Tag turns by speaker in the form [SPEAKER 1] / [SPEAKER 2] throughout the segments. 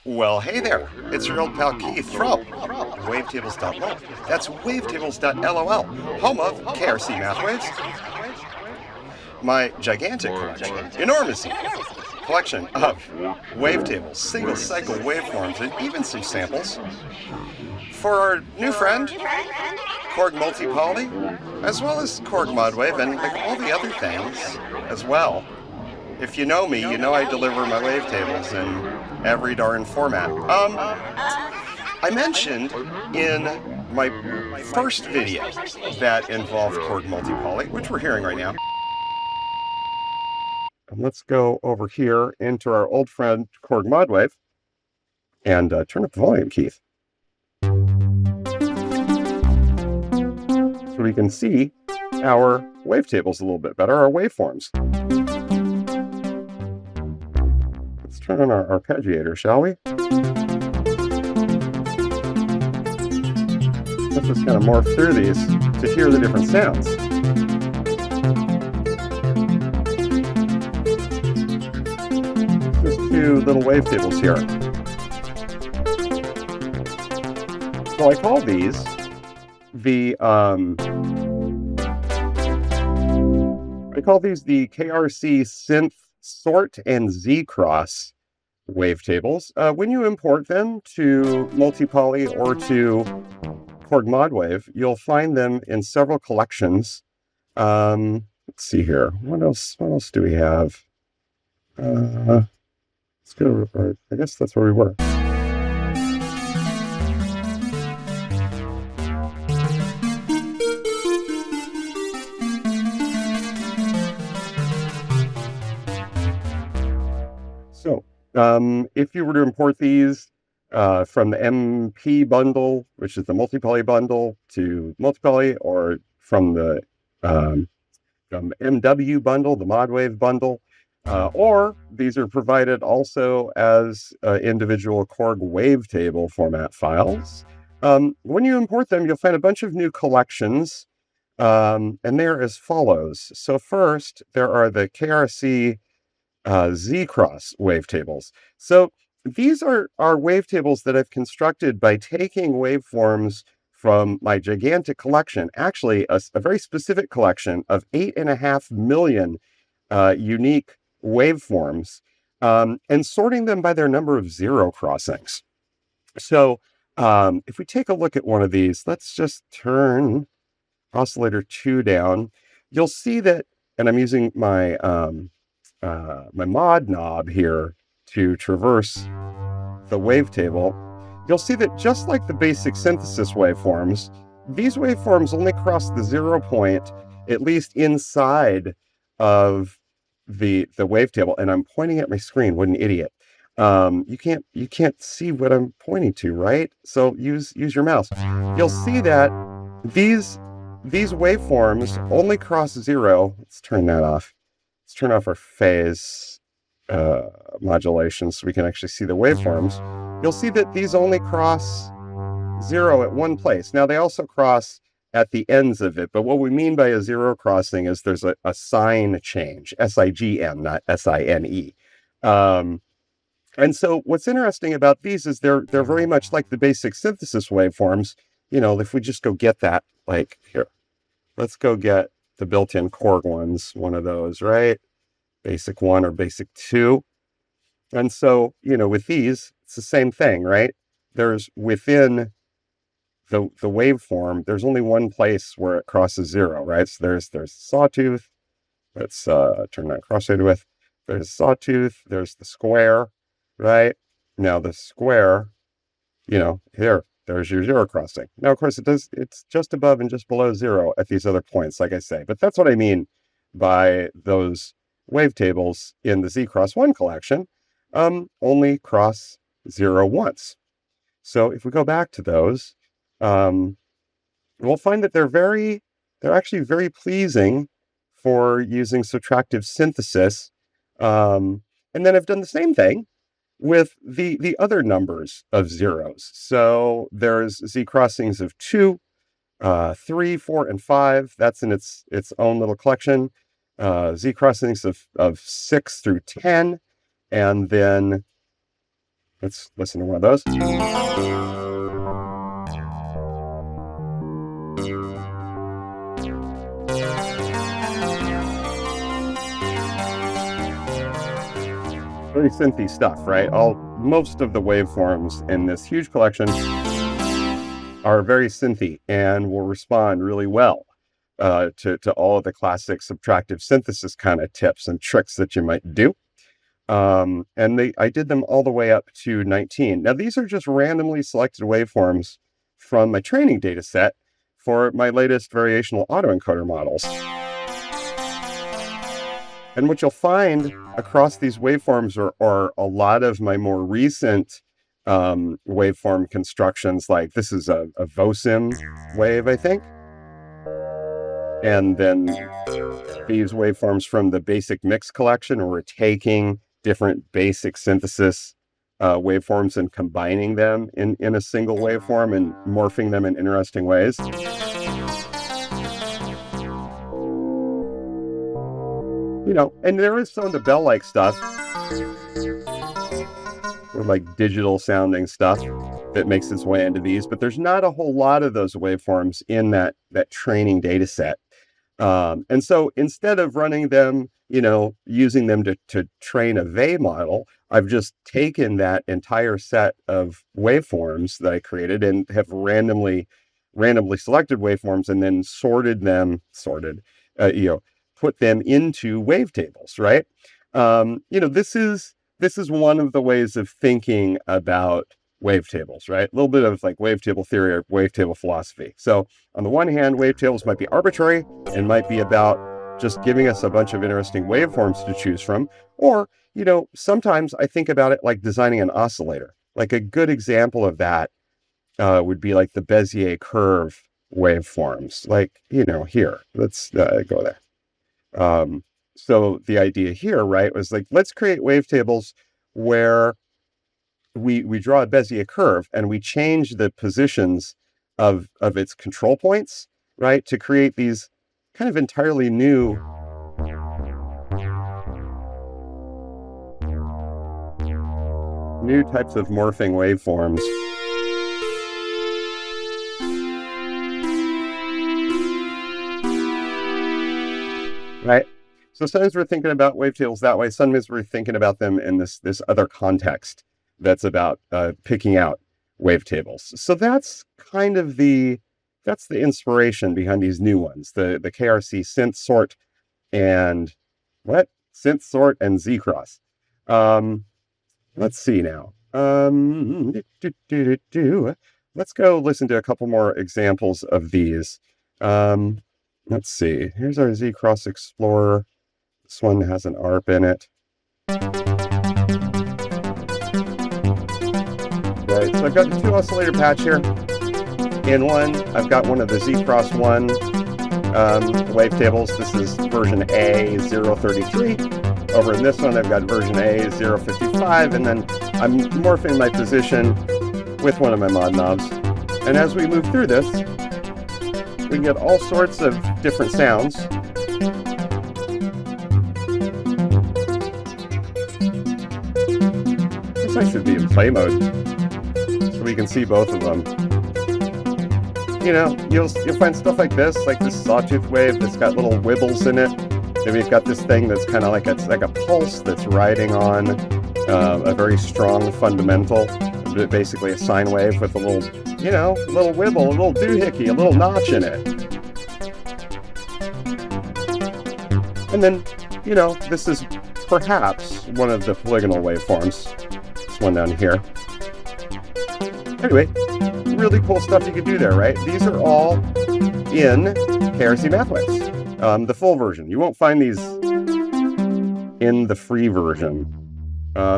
[SPEAKER 1] Well, hey there. It's your old pal Keith from wavetables.lol. That's wavetables.lol, home of KRC Math Waves. My gigantic collection, enormous collection of wavetables, single cycle waveforms, and even some samples. For our new friend, Korg Multi-Poly, as well as Korg modwave, and like all the other things as well. If you know me, you know I deliver my wavetables in every darn format. I mentioned in my first video that involved Korg Multi-Poly, which we're hearing right now. Let's go over here into our old friend Korg modwave and turn up the volume, Keith. So we can see our wavetables a little bit better, our waveforms. Let's turn on our arpeggiator, shall we? Let's just kind of morph through these to hear the different sounds. Just two little wavetables here. So I call these the KRC Synth Sort and Z-Cross wavetables. When you import them to Multi-Poly or to Korg modwave, you'll find them in several collections. Let's see here. What else do we have? Let's go. I guess that's where we were. So, if you were to import these from the MP bundle, which is the Multi-Poly bundle, to Multi-Poly, or from the MW bundle, the modwave bundle, or these are provided also as individual Korg wavetable format files. When you import them, you'll find a bunch of new collections, and they're as follows. So first, there are the KRC Z-Cross wavetables. So these are wavetables that I've constructed by taking waveforms from my gigantic collection, actually a very specific collection of 8.5 million unique waveforms, and sorting them by their number of zero crossings. So if we take a look at one of these, let's just turn oscillator 2 down. You'll see that, and I'm using my my mod knob here to traverse the wavetable. You'll see that just like the basic synthesis waveforms, these waveforms only cross the 0 point, at least inside of the wavetable. And I'm pointing at my screen. What an idiot! You can't see what I'm pointing to, right? So use your mouse. You'll see that these waveforms only cross 0. Let's turn that off. Let's turn off our phase modulation so we can actually see the waveforms. You'll see that these only cross 0 at one place. Now, they also cross at the ends of it, but what we mean by a 0 crossing is there's a sign change, S-I-G-N, not S-I-N-E. And so what's interesting about these is they're very much like the basic synthesis waveforms. You know, if we just go get that, like here, let's go get the built-in Korg ones, one of those, right? Basic 1 or basic 2. And so, you know, with these, it's the same thing, right? There's within the waveform, there's only one place where it crosses 0, right? So there's sawtooth. Let's turn that crossfade with. There's sawtooth. There's the square, right? Now the square, you know, there's your 0 crossing. Now, of course, it's just above and just below 0 at these other points, like I say. But that's what I mean by those wavetables in the Z-Cross 1 collection only cross 0 once. So if we go back to those, we'll find that they're actually very pleasing for using subtractive synthesis. And then I've done the same thing with the other numbers of zeros. So there's Z crossings of 2, 3, 4, and 5. That's in its own little collection. Z crossings of 6 through 10, and then Let's listen to one of those. Very synthy stuff, right? Most of the waveforms in this huge collection are very synthy and will respond really well to all of the classic subtractive synthesis kind of tips and tricks that you might do. And I did them all the way up to 19. Now, these are just randomly selected waveforms from my training data set for my latest variational autoencoder models. And what you'll find across these waveforms are a lot of my more recent waveform constructions, like this is a Vosim wave, I think. And then these waveforms from the basic mix collection, where we're taking different basic synthesis waveforms and combining them in a single waveform and morphing them in interesting ways. You know, and there is some of the bell-like stuff, or like digital sounding stuff that makes its way into these, but there's not a whole lot of those waveforms in that training data set. And so instead of running them, you know, using them to train a VE model, I've just taken that entire set of waveforms that I created and have randomly selected waveforms and then put them into wavetables, right? You know, this is one of the ways of thinking about wavetables, right? A little bit of like wavetable theory or wavetable philosophy. So on the one hand, wavetables might be arbitrary and might be about just giving us a bunch of interesting waveforms to choose from. Or, you know, sometimes I think about it like designing an oscillator. Like a good example of that would be like the Bezier curve waveforms. Like, you know, here, let's go there. So the idea here, right, was like, let's create wavetables where we draw a Bezier curve and we change the positions of its control points, right, to create these kind of entirely new types of morphing waveforms. Right? So sometimes we're thinking about wavetables that way. Sometimes we're thinking about them in this other context that's about picking out wavetables. So that's kind of the inspiration behind these new ones, the KRC synth sort and synth sort and Z-cross. Let's see now. Let's go listen to a couple more examples of these. Let's see. Here's our Z-cross Explorer. This one has an ARP in it. Right, so I've got the 2 oscillator patch here. In one, I've got one of the Z-cross 1 wavetables. This is version A033. Over in this one, I've got version A055, and then I'm morphing my position with one of my mod knobs. And as we move through this, we can get all sorts of different sounds. This I should be in play mode, so we can see both of them. You know, you'll find stuff like this sawtooth wave that's got little wibbles in it. Maybe you've got this thing that's kind of like a pulse that's riding on a very strong fundamental, basically a sine wave with a little wibble, a little doohickey, a little notch in it. And then, you know, this is perhaps one of the polygonal waveforms. This one down here. Anyway, really cool stuff you could do there, right? These are all in KRC MathWaves, the full version. You won't find these in the free version.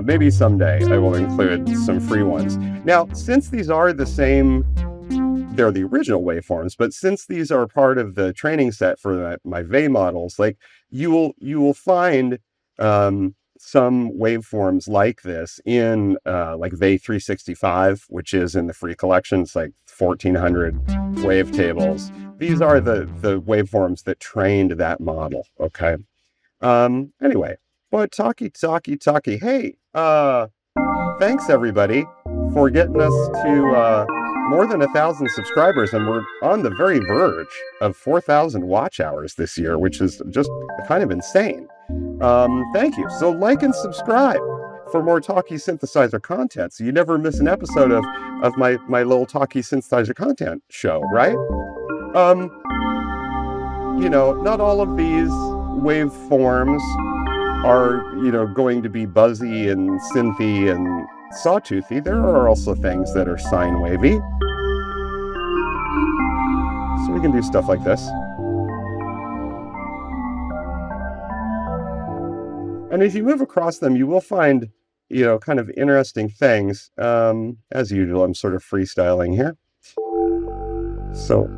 [SPEAKER 1] Maybe someday I will include some free ones. Now, since these are the same, they're the original waveforms, but since these are part of the training set for my VE models, like you will find some waveforms like this in like VE 365, which is in the free collection. It's like 1,400 wavetables. These are the waveforms that trained that model. Okay. Anyway, but talkie. Hey, thanks everybody for getting us to more than 1,000 subscribers, and we're on the very verge of 4,000 watch hours this year, which is just kind of insane. Thank you. So like and subscribe for more talkie synthesizer content, so you never miss an episode of my little talkie synthesizer content show, right? You know, not all of these waveforms are, you know, going to be buzzy and synthy and sawtoothy. There are also things that are sine wavy. So we can do stuff like this. And as you move across them, you will find, you know, kind of interesting things. As usual, I'm sort of freestyling here. So,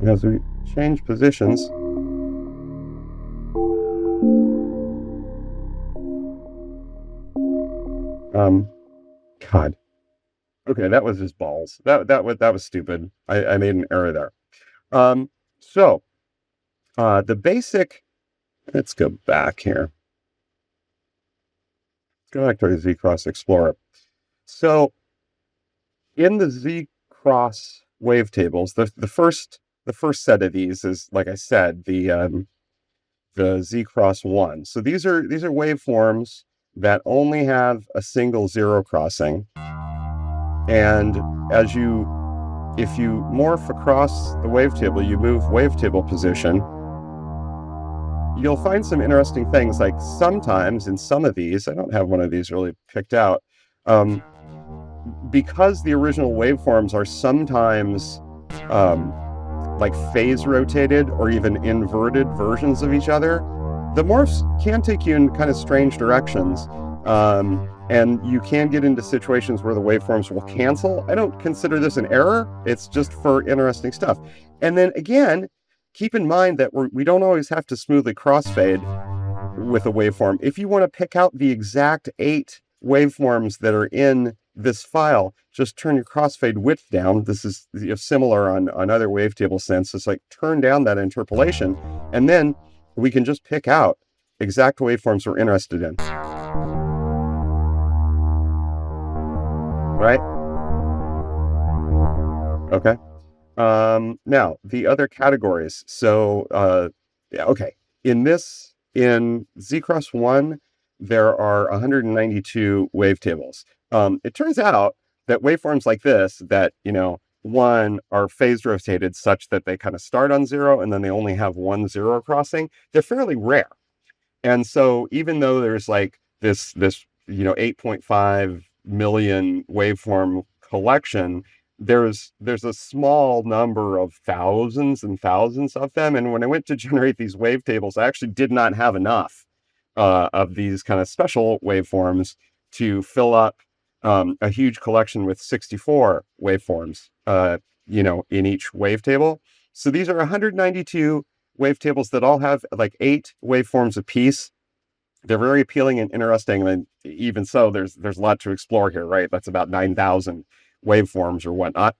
[SPEAKER 1] as we change positions, God. Okay, that was just balls. That was stupid. I made an error there. So the basic. Let's go back here. Let's go back to our Z-Cross Explorer. So in the Z-Cross wavetables, the first set of these is, like I said, the Z-Cross 1. So these are waveforms that only have a single zero crossing. And if you morph across the wavetable, you move wavetable position, you'll find some interesting things. Like sometimes in some of these, I don't have one of these really picked out, because the original waveforms are sometimes like phase rotated or even inverted versions of each other, the morphs can take you in kind of strange directions. And you can get into situations where the waveforms will cancel. I don't consider this an error. It's just for interesting stuff. And then again, keep in mind that we don't always have to smoothly crossfade with a waveform. If you want to pick out the exact 8 waveforms that are in this file, just turn your crossfade width down. This is, you know, similar on other wavetable synths. It's like turn down that interpolation, and then we can just pick out exact waveforms we're interested in. Right? Okay. Now, the other categories. So, yeah, okay. In Z-Cross 1, there are 192 wavetables. It turns out that waveforms like this, that, you know, one are phase rotated such that they kind of start on 0 and then they only have one zero crossing, they're fairly rare. And so even though there's like this, you know, 8.5 million waveform collection, there's a small number of thousands and thousands of them. And when I went to generate these wavetables, I actually did not have enough of these kind of special waveforms to fill up a huge collection with 64 waveforms, you know, in each wavetable. So these are 192 wavetables that all have like 8 waveforms apiece. They're very appealing and interesting, and even so, there's a lot to explore here, right? That's about 9,000 waveforms or whatnot.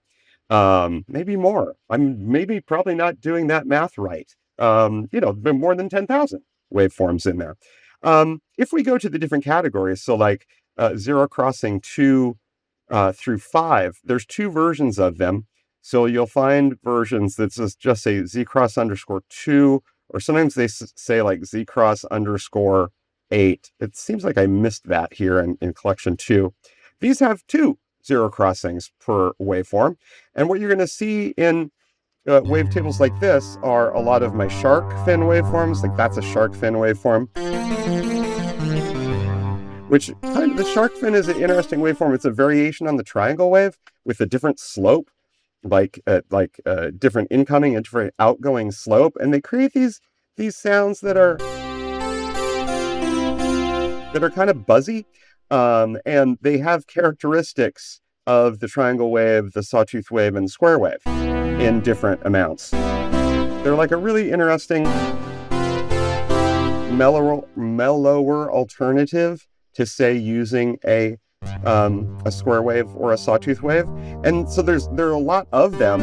[SPEAKER 1] Maybe more. I'm probably not doing that math right. You know, there's been more than 10,000 waveforms in there. If we go to the different categories, so like zero crossing 2 through 5, there's 2 versions of them. So you'll find versions that just say Z-Cross _2, or sometimes they say like Z-Cross _8. It seems like I missed that here in collection 2. These have 2 zero crossings per waveform. And what you're going to see in wavetables like this are a lot of my shark fin waveforms. Like that's a shark fin waveform. Which kind of, the shark fin is an interesting waveform. It's a variation on the triangle wave with a different slope, like different incoming and different outgoing slope. And they create these sounds that are kind of buzzy, and they have characteristics of the triangle wave, the sawtooth wave, and the square wave in different amounts. They're like a really interesting mellower alternative to, say, using a square wave or a sawtooth wave. And so there are a lot of them.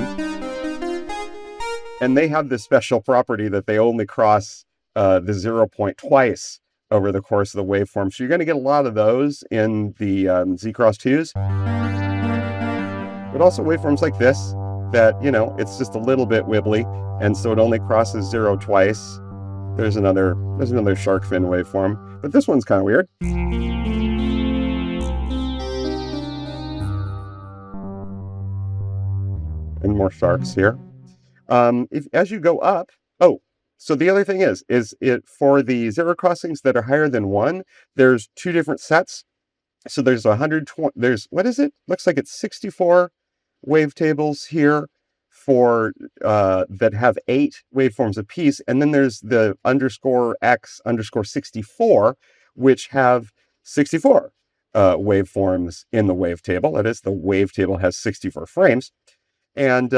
[SPEAKER 1] And they have this special property that they only cross the 0 point twice over the course of the waveform. So you're going to get a lot of those in the Z-Cross 2s. But also waveforms like this, that, you know, it's just a little bit wibbly, and so it only crosses 0 twice. There's another shark fin waveform, but this one's kind of weird. And more sharks here. As you go up, so the other thing is it for the zero crossings that are higher than 1, there's 2 different sets. So there's 120, what is it? Looks like it's 64 wavetables here for that have 8 waveforms apiece, and then there's the _x_64, which have 64 waveforms in the wavetable. That is, the wavetable has 64 frames, and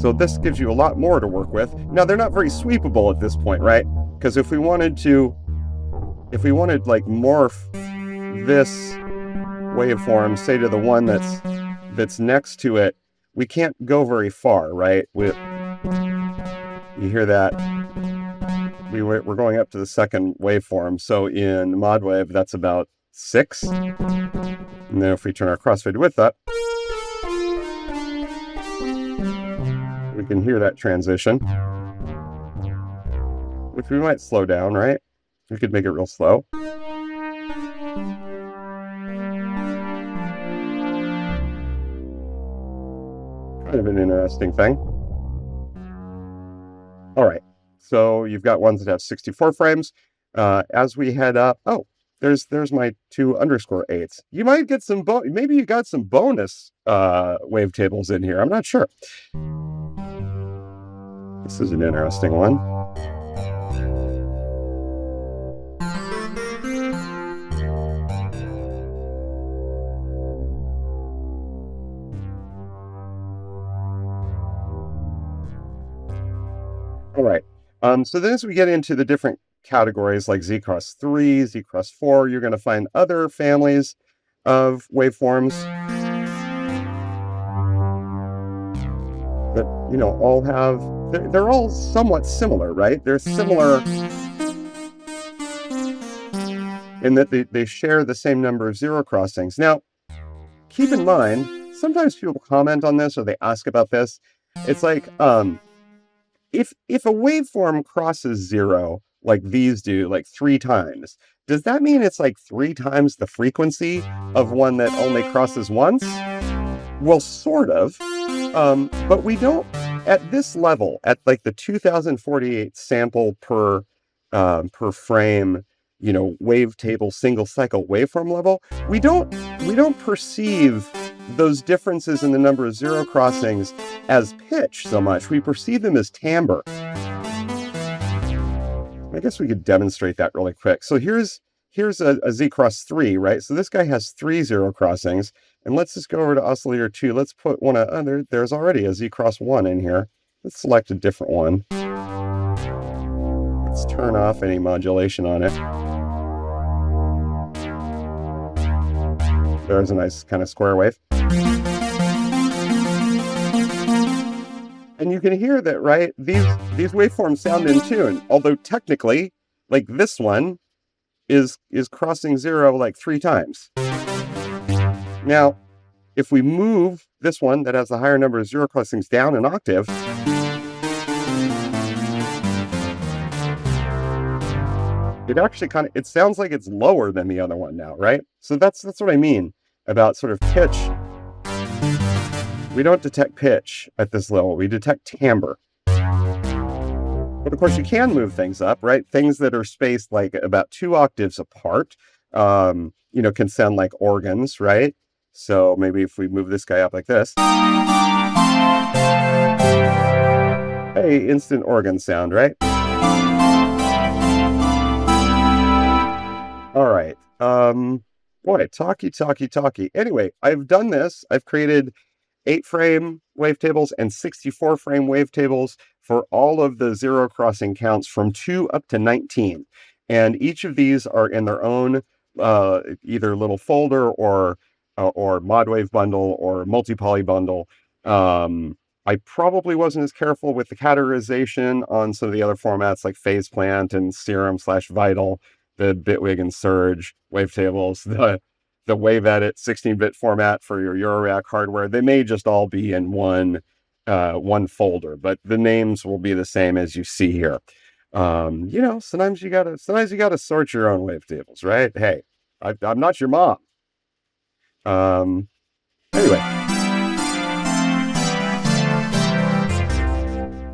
[SPEAKER 1] so this gives you a lot more to work with. Now they're not very sweepable at this point, right? Because if we wanted like morph this waveform, say to the one that's next to it, we can't go very far, right? You hear that? We're going up to the second waveform. So in modwave, that's about 6. And then if we turn our crossfade width up, we can hear that transition, which we might slow down, right? We could make it real slow. Kind of an interesting thing. All right, so you've got ones that have 64 frames. As we head up, there's my 2 _8s. You might get some maybe you got some bonus wavetables in here. I'm not sure. This is an interesting one. All right. So then as we get into the different categories like Z-Cross 3, Z-Cross 4, you're going to find other families of waveforms that, you know, all have, they're all somewhat similar, right? They're similar in that they share the same number of zero crossings. Now, keep in mind, sometimes people comment on this or they ask about this. It's like, if a waveform crosses 0, like these do, like 3 times, does that mean it's like 3 times the frequency of one that only crosses once? Well, sort of. But we don't, at this level, at like the 2048 sample per frame, you know, wavetable single cycle waveform level, we don't perceive those differences in the number of zero crossings as pitch so much. We perceive them as timbre. I guess we could demonstrate that really quick. So here's a Z-Cross 3, right? So this guy has 3 zero crossings. And let's just go over to oscillator 2. Let's put one, there's already a Z-Cross 1 in here. Let's select a different one. Let's turn off any modulation on it. There's a nice kind of square wave. And you can hear that, right? These waveforms sound in tune, although technically, like this one is crossing 0 like 3 times. Now, if we move this one that has the higher number of zero crossings down an octave, it actually it sounds like it's lower than the other one now, right? So that's what I mean about sort of pitch. We don't detect pitch at this level. We detect timbre. But of course, you can move things up, right? Things that are spaced like about 2 octaves apart, you know, can sound like organs, right? So maybe if we move this guy up like this. Hey, instant organ sound, right? All right. Boy, talky. Anyway, I've done this. I've created 8-frame wavetables and 64-frame wavetables for all of the zero crossing counts from 2 up to 19. And each of these are in their own either little folder or modwave bundle or multi-poly bundle. I probably wasn't as careful with the categorization on some of the other formats like phase plant and serum / vital, the Bitwig and Surge wavetables, the wave edit 16-bit format for your Eurorack hardware. They may just all be in one folder, but the names will be the same as you see here. Sometimes you gotta sort your own wavetables, right? Hey, I'm not your mom. Anyway.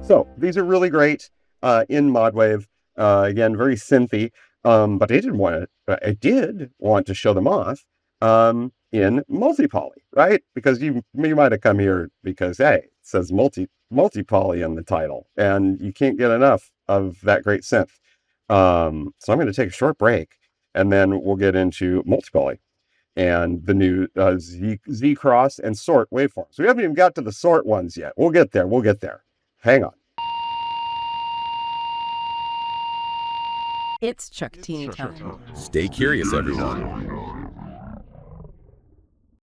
[SPEAKER 1] So these are really great in modwave. Again, very synthy. But I did want to show them off in multi-poly, right? Because you might have come here because, hey, it says multi-poly in the title, and you can't get enough of that great synth. So I'm going to take a short break, and then we'll get into multi-poly and the new Z cross and sort waveforms. We haven't even got to the sort ones yet. We'll get there. Hang on.
[SPEAKER 2] It's Chuck Teeny time.
[SPEAKER 3] Stay curious, everyone.